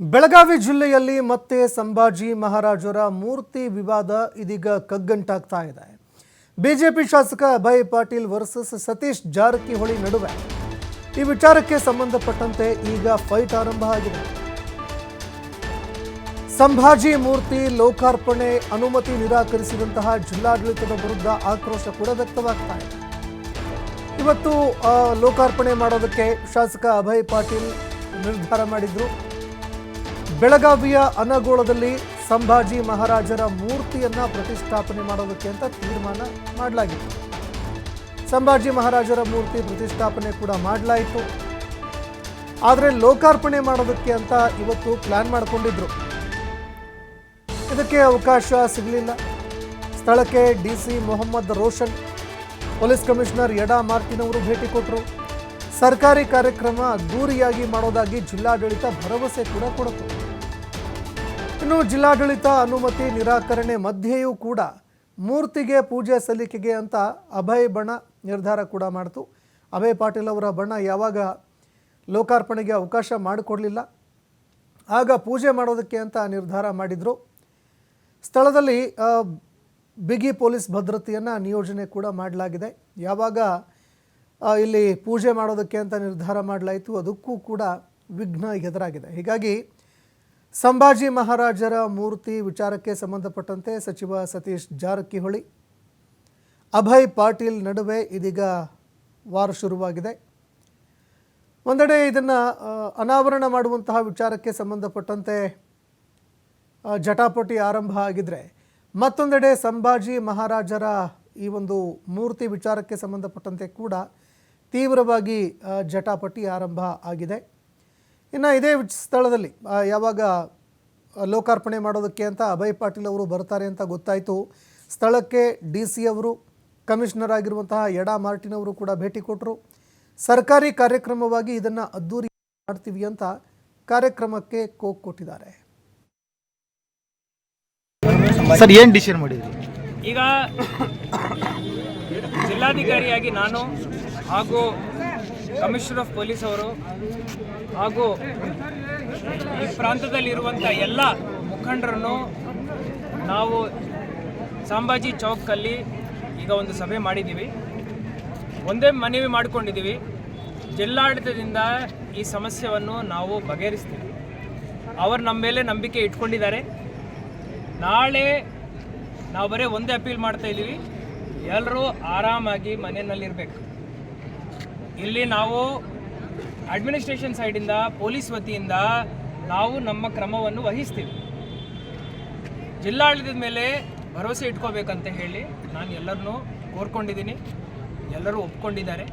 ಬೆಳಗಾವಿ ಜಿಲ್ಲೆಯಲ್ಲಿ ಮತ್ತೆ ಸಂಭಾಜಿ ಮಹಾರಾಜರ ಮೂರ್ತಿ ವಿವಾದ ಇದೀಗ ಕಗ್ಗಂಟಾಗ್ತಾ ಇದೆ. ಬಿಜೆಪಿ ಶಾಸಕ ಅಭಯ್ ಪಾಟೀಲ್ ವರ್ಸಸ್ ಸತೀಶ್ ಜಾರಕಿಹೊಳಿ ನಡುವೆ ಈ ವಿಚಾರಕ್ಕೆ ಸಂಬಂಧಪಟ್ಟಂತೆ ಈಗ ಫೈಟ್ ಆರಂಭ ಆಗಿದೆ. ಸಂಭಾಜಿ ಮೂರ್ತಿ ಲೋಕಾರ್ಪಣೆ ಅನುಮತಿ ನಿರಾಕರಿಸಿದಂತಹ ಜಿಲ್ಲಾಡಳಿತದ ವಿರುದ್ಧ ಆಕ್ರೋಶ ಕೂಡ ವ್ಯಕ್ತವಾಗ್ತಾ ಇದೆ. ಇವತ್ತು ಲೋಕಾರ್ಪಣೆ ಮಾಡೋದಕ್ಕೆ ಶಾಸಕ ಅಭಯ್ ಪಾಟೀಲ್ ನಿರ್ಧಾರ ಮಾಡಿದ್ರು. ಬೆಳಗಾವಿಯ ಅನಗೋಳದಲ್ಲಿ ಸಂಭಾಜಿ ಮಹಾರಾಜರ ಮೂರ್ತಿಯನ್ನ ಪ್ರತಿಷ್ಠಾಪನೆ ಮಾಡೋದಕ್ಕೆ ಅಂತ ತೀರ್ಮಾನ ಮಾಡಲಾಗಿತ್ತು. ಸಂಭಾಜಿ ಮಹಾರಾಜರ ಮೂರ್ತಿ ಪ್ರತಿಷ್ಠಾಪನೆ ಕೂಡ ಮಾಡಲಾಯಿತು. ಆದರೆ ಲೋಕಾರ್ಪಣೆ ಮಾಡೋದಕ್ಕೆ ಅಂತ ಇವತ್ತು ಪ್ಲಾನ್ ಮಾಡಿಕೊಂಡಿದ್ರು. ಇದಕ್ಕೆ ಅವಕಾಶ ಸಿಗಲಿಲ್ಲ. ಸ್ಥಳಕ್ಕೆ DC Mohammed Roshan, police commissioner Yada Martin ಅವರು ಭೇಟಿ ಕೊಟ್ಟರು. ಸರ್ಕಾರಿ ಕಾರ್ಯಕ್ರಮ ಅದ್ದೂರಿಯಾಗಿ ಮಾಡೋದಾಗಿ ಜಿಲ್ಲಾಡಳಿತ ಭರವಸೆ ಕೂಡ ಕೊಡುತ್ತೆ. ಇನ್ನು ಜಿಲ್ಲಾಡಳಿತ ಅನುಮತಿ ನಿರಾಕರಣೆ ಮಧ್ಯೆಯೂ ಕೂಡ ಮೂರ್ತಿಗೆ ಪೂಜೆ ಸಲ್ಲಿಕೆಗೆ ಅಂತ ಅಭಯ್ ಬಣ ನಿರ್ಧಾರ ಕೂಡ ಮಾಡಿತು. ಅಭಯ್ ಪಾಟೀಲ್ ಅವರ ಬಣ ಯಾವಾಗ ಲೋಕಾರ್ಪಣೆಗೆ ಅವಕಾಶ ಮಾಡಿಕೊಡಲಿಲ್ಲ, ಆಗ ಪೂಜೆ ಮಾಡೋದಕ್ಕೆ ಅಂತ ನಿರ್ಧಾರ ಮಾಡಿದರು. ಸ್ಥಳದಲ್ಲಿ ಬಿಗಿ ಪೊಲೀಸ್ ಭದ್ರತೆಯನ್ನು ನಿಯೋಜನೆ ಕೂಡ ಮಾಡಲಾಗಿದೆ. ಯಾವಾಗ ಇಲ್ಲಿ ಪೂಜೆ ಮಾಡೋದಕ್ಕೆ ಅಂತ ನಿರ್ಧಾರ ಮಾಡಲಾಯಿತು, ಅದಕ್ಕೂ ಕೂಡ ವಿಘ್ನ ಎದುರಾಗಿದೆ. ಹೀಗಾಗಿ ಸಂಭಾಜಿ ಮಹಾರಾಜರ ಮೂರ್ತಿ ವಿಚಾರಕ್ಕೆ ಸಂಬಂಧಪಟ್ಟಂತೆ ಸಚಿವ ಸತೀಶ್ ಜಾರಕಿಹೊಳಿ, ಅಭಯ್ ಪಾಟೀಲ್ ನಡುವೆ ಇದೀಗ ವಾರ ಶುರುವಾಗಿದೆ. ಒಂದೆಡೆ ಇದನ್ನು ಅನಾವರಣ ಮಾಡುವಂತಹ ವಿಚಾರಕ್ಕೆ ಸಂಬಂಧಪಟ್ಟಂತೆ ಜಟಾಪಟಿ ಆರಂಭ ಆಗಿದ್ರೆ, ಮತ್ತೊಂದೆಡೆ ಸಂಭಾಜಿ ಮಹಾರಾಜರ ಈ ಒಂದು ಮೂರ್ತಿ ವಿಚಾರಕ್ಕೆ ಸಂಬಂಧಪಟ್ಟಂತೆ ಕೂಡ ತೀವ್ರವಾಗಿ ಜಟಾಪಟಿ ಆರಂಭ ಆಗಿದೆ. ಇನ್ನು ಇದೇ ಸ್ಥಳದಲ್ಲಿ ಯಾವಾಗ ಲೋಕಾರ್ಪಣೆ ಮಾಡೋದಕ್ಕೆ ಅಂತ ಅಭಯ್ ಪಾಟೀಲ್ ಅವರು ಬರ್ತಾರೆ ಅಂತ ಗೊತ್ತಾಯಿತು. ಸ್ಥಳಕ್ಕೆ ಡಿ ಸಿ ಅವರು, ಕಮಿಷನರ್ ಆಗಿರುವಂತಹ ಯಡಾ ಮಾರ್ಟಿನ್ ಅವರು ಕೂಡ ಭೇಟಿ ಕೊಟ್ಟರು. ಸರ್ಕಾರಿ ಕಾರ್ಯಕ್ರಮವಾಗಿ ಇದನ್ನು ಅದ್ದೂರಿ ಮಾಡ್ತೀವಿ ಅಂತ ಕಾರ್ಯಕ್ರಮಕ್ಕೆ ಕೋಕ್ ಕೊಟ್ಟಿದ್ದಾರೆ. ಸರ್, ಏನು ಡಿಸಿಷನ್ ಮಾಡಿದ್ರಿ? ಈಗ ಜಿಲ್ಲಾಧಿಕಾರಿಯಾಗಿ ನಾನು ಹಾಗೂ ಕಮಿಷನರ್ ಆಫ್ ಪೊಲೀಸ್ ಅವರು ಹಾಗೂ ಈ ಪ್ರಾಂತದಲ್ಲಿರುವಂಥ ಎಲ್ಲ ಮುಖಂಡರನ್ನು ನಾವು ಸಂಭಾಜಿ ಚೌಕಲ್ಲಿ ಈಗ ಒಂದು ಸಭೆ ಮಾಡಿದ್ದೀವಿ. ಒಂದೇ ಮನವಿ ಮಾಡಿಕೊಂಡಿದ್ದೀವಿ, ಜಿಲ್ಲಾಡಳಿತದಿಂದ ಈ ಸಮಸ್ಯೆಯನ್ನು ನಾವು ಬಗೆಹರಿಸ್ತೀವಿ. ಅವರು ನಮ್ಮ ಮೇಲೆ ನಂಬಿಕೆ ಇಟ್ಕೊಂಡಿದ್ದಾರೆ. ನಾಳೆ ನಾವು ಬರೀ ಒಂದೇ ಅಪೀಲ್ ಮಾಡ್ತಾ ಇದ್ದೀವಿ, ಎಲ್ಲರೂ ಆರಾಮಾಗಿ ಮನೆಯಲ್ಲಿರಬೇಕು. ಇಲ್ಲಿ ನಾವು ಅಡ್ಮಿನಿಸ್ಟ್ರೇಷನ್ ಸೈಡಿಂದ, ಪೊಲೀಸ್ ವತಿಯಿಂದ ನಾವು ನಮ್ಮ ಕ್ರಮವನ್ನು ವಹಿಸ್ತೀವಿ. ಜಿಲ್ಲಾಡಳಿತದ ಮೇಲೆ ಭರವಸೆ ಇಟ್ಕೋಬೇಕಂತ ಹೇಳಿ ನಾನು ಎಲ್ಲರನ್ನೂ ಕೋರ್ಕೊಂಡಿದ್ದೀನಿ. ಎಲ್ಲರೂ ಒಪ್ಕೊಂಡಿದ್ದಾರೆ.